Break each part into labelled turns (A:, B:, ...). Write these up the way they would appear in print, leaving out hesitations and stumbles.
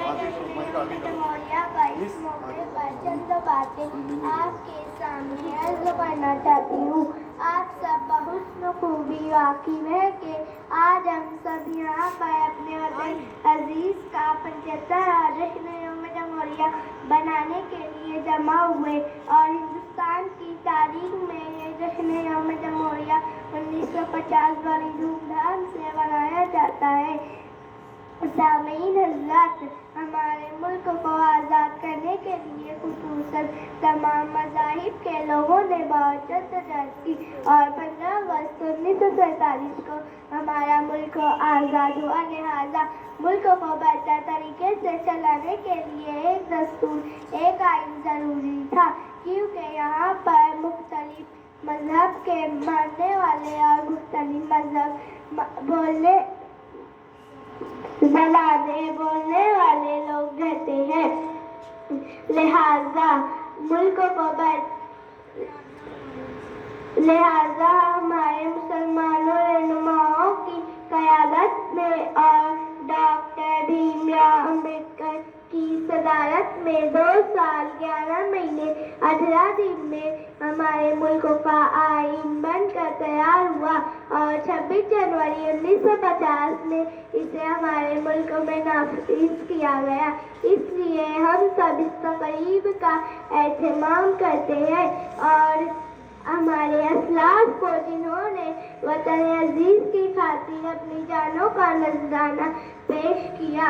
A: जमहूरिया का इस मौके पर चंद बातें आपके सामने अर्ज करना चाहती हूँ। आप सब बहुत खूबी वाकिफ है कि आज हम सब यहाँ पर अपने वतन अजीज का 75वां जश्न यौम जमहूरिया बनाने के लिए जमा हुए और हिंदुस्तान की तारीख में ये जश्न यौम जमहूरिया 1950 बड़ी धूमधाम से मनाया जाता है। सामीन हज़रात, हमारे मुल्क को आज़ाद करने के लिए खुसूसन तमाम मज़ाहिब के लोगों ने बहुत जद्दोजहद की और 15 अगस्त 1947 को हमारा मुल्क आज़ाद हुआ। लिहाजा मुल्क को बेहतर तरीके से चलाने के लिए एक दस्तूर, एक आइन ज़रूरी था, क्योंकि यहाँ पर मुख्तलिफ मज़हब के मानने वाले और मुख्तलिफ मज़हब ज़बानें बोलने वाले लोग रहते हैं। लिहाजा हमारे मुसलमानों रहनुमाओं की क़यादत में और डॉक्टर भीमराव अम्बेडकर की सदारत में 2 साल 11 महीने 18 दिन में हमारे मुल्क का आईन बनकर तैयार हुआ और 26 जनवरी 1950 में इसे हमारे मुल्क में नाफिज किया गया। इसलिए हम सब इस तक़रीब का एहतमाम करते हैं और हमारे असलाफ को, जिन्होंने वतन अजीज की खातिर अपनी जानों का नजराना पेश किया,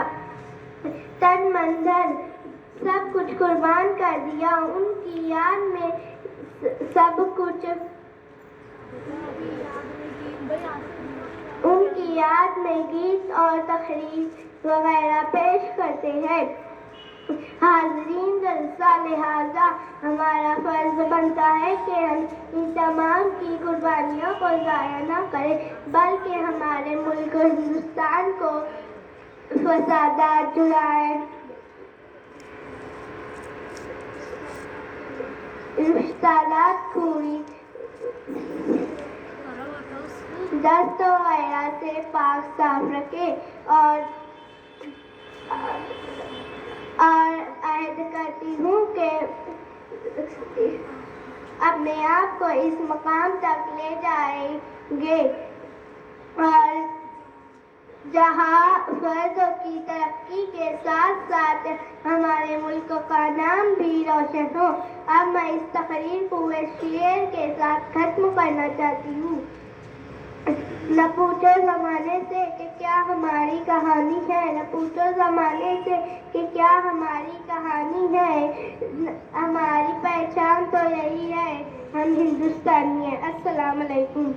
A: तन मन धन सब कुछ कुर्बान कर दिया, उनकी याद में उनकी याद में गीत और तकरीर वगैरह पेश करते हैं। हाज़रीन जलसा, लिहाजा हमारा फर्ज बनता है कि हम इन तमाम की कुर्बानियों को ज़ाया न करें, बल्कि हमारे मुल्क हिंदुस्तान को फसादात जुराए, खूनी, दस्त वगैरह से पाक साफ रखे और अहद करती हूँ कि अपने आप को इस मकाम तक ले जाएंगे और जहाँ फर्द की तरक्की के साथ साथ हमारे मुल्क का नाम भी रोशन हो। अब मैं इस तकरीर को शेर के साथ खत्म करना चाहती हूँ। न पूछो ज़माने से कि क्या हमारी कहानी है, न पूछो ज़माने से कि क्या हमारी कहानी है, हमारी पहचान तो यही है, हम हिंदुस्तानी हैं। अस्सलाम वालेकुम।